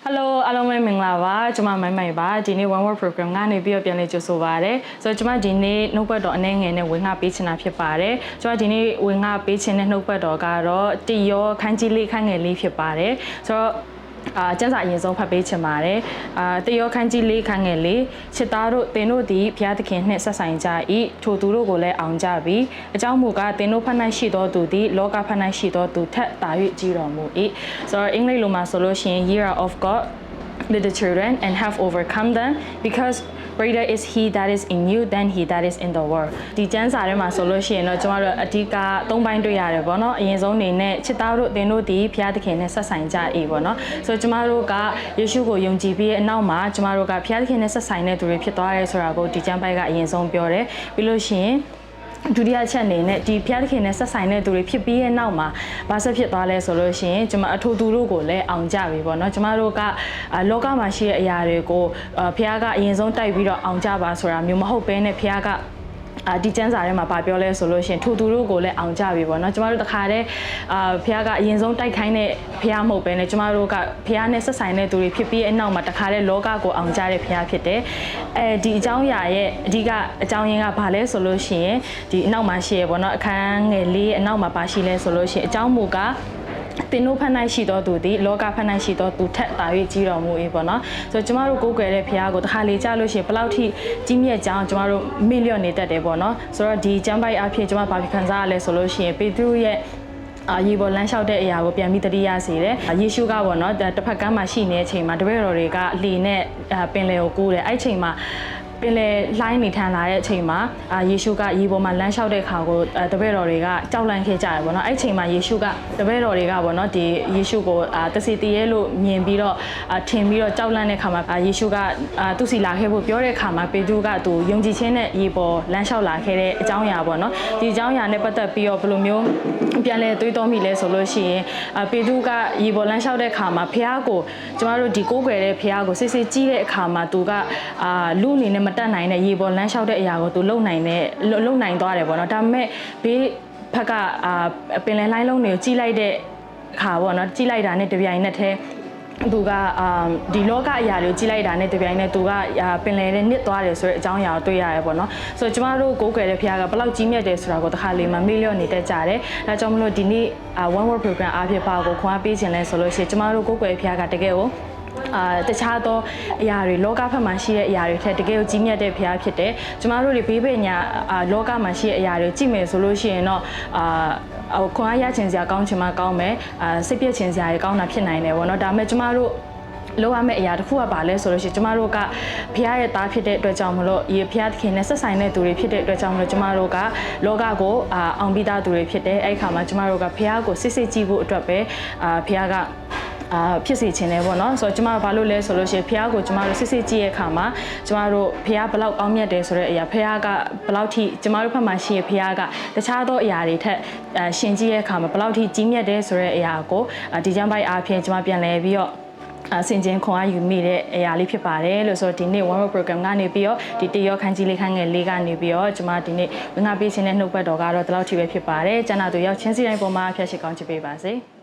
Hello အားလုံးပဲမင်္ဂလာပါကျွန်မမိုင်းမိုင်ပါဒီနေ့ one word program ကနေပြီးတော့ပြန်လည်ကြိုဆိုပါရစေဆိုတော့ကျွန်မဒီနေ့နှုတ်ဘတ်တော်အနေငယ်နဲ့ဝင်ငါပေးချင်တာဖြစ်ပါတယ်ကျွန်မဒီနေ့ဝင်ငါပေးချင်တဲ့နှုတ်ဘတ်တော်ကတော့တိရောခန်းကြီးလေးခန်းငယ်လေးဖြစ်ပါတယ်ဆိုတော့ကျန်းစာအရင်ဆုံးဖတ်ပေးချင်ပါတယ်တရောခန်းကြီးလေးခန်းငယ်လေးချစ်သားတို့တင်တို့သည်ဘုရားသခင်နှင့်ဆက်ဆိုင်ကြ၏ထိုသူတို့ကိုလည်းအောင်ကြပြီအကြောင်းမူကားတင်တို့ဖတ်၌ရှိသောသူသည်လောကဖတ်၌ရှိသောသူထက်သာ၍ကြီးတော်မူ၏ဆိုတော့အင်္ဂလိပ်လိုမှာဆိုလို့ရှိရင် Year of God little children and have overcome them because greater is he that is in you than he that is in the world ဒီကျမ်းစာထဲမှာဆိုလို့ရှိရင်တော့ကျွန်တော်တို့အဓိက၃ပိုင်းတွေ့ရတယ်ပေါ့နော်အရင်ဆုံးအနေနဲ့ချစ်သားတို့သင်တို့ဒီဘုရားသခင်နဲ့ဆက်ဆိုင်ကြ၏ပေါ့နော်ဆိုတော့ကျွန်တော်တို့ကယေရှုကိုယုံကြည်ပြီးအနောက်မှာကျွန်တော်တို့ကဘုရားသခင်နဲ့ဆက်ဆိုင်တဲ့သူတွေဖြစ်သွားရဲဆိုတာကိုဒီကျမ်းပိုက်ကအရင်ဆုံးပြောတယ်ပြီးလို့ရှိရင်ဒုတိယချက်အနေနဲ့ဒီဘုရားသခင်နဲ့ဆက်ဆိုင်တဲ့သူတွေဖြစ်ပြီးရဲ့နောက်မှာဘာဆက်ဖြစ်သွားလဲဆိုလို့ရှိရင်ကျွန်မအထူးသူတို့ကိုလည်းအောင်ကြပြီပေါ့နော်ကျွန်မတို့ကလောကမှာရှိတဲ့အရာတွေကိုဘုရားကအရင်ဆုံးတိုက်ပြီးတော့အောင်ကြပါဆိုတာမျိုးမဟုတ်ဘဲနဲ့ဘုရားကဒီကျမ်းစာထဲမှာဗာပြောလဲဆိုလို့ရှိရင်ထူသူတို့ကိုလည်းအောင်ကြပြီပေါ့နော်ကျမတို့တခါတည်းဘုရားကအရင်ဆုံးတိုက်ခိုင်းတဲ့ဘုရားမဟုတ်ပဲねကျမတို့ကဘုရားနဲ့ဆက်ဆိုင်တဲ့သူတွေဖြစ်ပြီးအနောက်မှာတခါတည်းလောကကိုအောင်ကြတဲ့ဘုရားဖြစ်တယ်ဒီအကြောင်းအရာရဲ့အဓိကအကြောင်းရင်းကဘာလဲဆိုလို့ရှိရင်ဒီအနောက်မှာရှိရပေါ့နော်အခန်းငယ်လေးအနောက်မှာပါရှိလဲဆိုလို့ရှိရင်အကြောင်းမူကတင်တို့ဖတ်နိုင်ရှိသောသူသည်လောကဖတ်နိုင်ရှိသောသူထက်သာ၍ကြီးတော်မူ၏ပေါ့နော်ဆိုတော့ကျမတို့ကိုးကွယ်တဲ့ဘုရားကိုတစ်ခါလေကြားလို့ရှိရင်ဘယ်လောက်ထိကြီးမြတ်ကြောင်းကျမတို့မေ့လျော့နေတတ်တယ်ပေါ့နော်ဆိုတော့ဒီကျမ်းပိုက်အဖြစ်ကျမဘာဖြစ်ခံစားရလဲဆိုလို့ရှိရင်ပေတရုရဲ့ရေပေါ်လမ်းလျှောက်တဲ့အရာကိုပြန်ပြီးတတိယစေတယ်ယေရှုကပေါ့နော်တစ်ဖက်ကမ်းမှာရှိနေတဲ့အချိန်မှာတပည့်တော်တွေကလှေနဲ့ပင်လယ်ကိုကူးတယ်အဲ့ချိန်မှာပင်လေလှိုင်းနေထန်လာတဲ့အချိန်မှာယေရှုကရေပေါ်မှာလမ်းလျှောက်တဲ့ခါကိုတပည့်တော်တွေကကြောက်လန့်ခဲ့ကြတယ်ပေါ့နော်အဲ့ချိန်မှာယေရှုကတပည့်တော်တွေကပေါ့နော်ဒီယေရှုကိုတစီတည်းရဲ့လို့မြင်ပြီးတော့ထင်ပြီးတော့ကြောက်လန့်တဲ့ခါမှာယေရှုကသူ့စီလာခဲ့ဖို့ပြောတဲ့ခါမှာပေတရုကသူယုံကြည်ခြင်းနဲ့ရေပေါ်လမ်းလျှောက်လာခဲ့တဲ့အကြောင်းအရာပေါ့နော်ဒီအကြောင်းအရာနဲ့ပတ်သက်ပြီးတော့ဘယ်လိုမျိုးပြန်လဲတွေးတောမိလဲဆိုလို့ရှိရင်ပေတရုကရေပေါ်လမ်းလျှောက်တဲ့ခါမှာဖះကိုကျမတို့ဒီကိုးကွယ်တဲ့ဖះကိုစစ်စစ်ကြီးတဲ့အခါမှာသူကလူအနေနဲ့မတက်နိုင်တဲ့ရေပေါ်လမ်းလျှောက်တဲ့အရာကိုသူလုံနိုင်သွားတယ်ပေါ့နော်ဒါပေမဲ့ဘေးဖက်ကပင်လယ်လိုင်းလုံးတွေကိုကြီးလိုက်တဲ့ခါပေါ့နော်ကြီးလိုက်တာနဲ့တပြိုင်နက်တည်းသူကဒီလောကအရာတွေကိုကြီးလိုက်တာနဲ့တပြိုင်နက်သူကပင်လယ်နဲ့နစ်သွားတယ်ဆိုတဲ့အကြောင်းအရာကိုတွေ့ရတယ်ပေါ့နော်ဆိုတော့ကျမတို့ကိုးကွယ်တဲ့ဖခင်ကဘယ်လောက်ကြီးမြတ်တယ်ဆိုတာကိုတစ်ခါလေးမှမေ့လျော့နေတတ်ကြတယ်ဒါကြောင့်မလို့ဒီနေ့ one word program အားဖြင့်ပါကိုခွန်အားပေးခြင်းလဲဆိုလို့ရှိရင်ကျမတို့ကိုးကွယ်တဲ့ဖခင်ကတကယ်ကိုတခြားသောအရာတွေလောကဘက်မှာရှိတဲ့အရာတွေထက်တကယ်ကိုကြီးမြတ်တဲ့ဘုရားဖြစ်တယ်ကျမတို့တွေဘေးပညာလောကမှာရှိတဲ့အရာတွေကြည့်မယ်ဆိုလို့ရှိရင်တော့ခွန်အားရခြင်းစရာကောင်းချင်မှကောင်းမယ်စိတ်ပြည့်ခြင်းစရာတွေကောင်းတာဖြစ်နိုင်တယ်ပေါ့နော်ဒါပေမဲ့ကျမတို့လောရမယ့်အရာတစ်ခုကပါလဲဆိုလို့ရှိရင်ကျမတို့ကဘုရားရဲ့သားဖြစ်တဲ့အတွက်ကြောင့်မလို့ဘုရားသခင်နဲ့ဆက်ဆိုင်တဲ့သူတွေဖြစ်တဲ့အတွက်ကြောင့်မလို့ကျမတို့ကလောကကိုအောင်ပြီးသားသူတွေဖြစ်တယ်အဲ့ခါမှာကျမတို့ကဘုရားကိုစစ်စစ်ကြည့်ဖို့အတွက်ပဲဘုရားကဖြစ်စေခြင်းတယ်ပေါ့နော်ဆိုတော့ကျမတို့ဘာလို့လဲဆိုလို့ရှိရင်ဘုရားကိုကျမတို့စစ်စစ်ကြည့်ရဲ့အခါမှာကျမတို့ဘုရားဘလောက်ကောင်းမြတ်တယ်ဆိုတဲ့အရာဘုရားကဘလောက်ထိကျမတို့ဘက်မှာရှိရဲ့ဘုရားကတခြားသောအရာတွေထက်ရှင်ကြည့်ရဲ့အခါမှာဘလောက်ထိကြီးမြတ်တယ်ဆိုတဲ့အရာကိုဒီကျမ်းပိုက်အားဖြင့်ကျမပြန်လဲပြီးတော့ဆင်ခြင်ခွန်အားယူမိတဲ့အရာလေးဖြစ်ပါတယ်လို့ဆိုတော့ဒီနေ့ one word program ကနေပြီးတော့ဒီတရောခန်းကြီးလေးခန်းငယ်လေးကနေပြီးတော့ကျွန်မဒီနေ့ဝင်ငါပေးခြင်းနဲ့နှုတ်ပတ်တော်ကတော့ဒီလောက်ထိပဲဖြစ်ပါတယ်ကျန်တာတို့ရောက်ချင်းစီတိုင်းပေါ်မှာဖျက်ရှိကောင်းချပေးပါစေ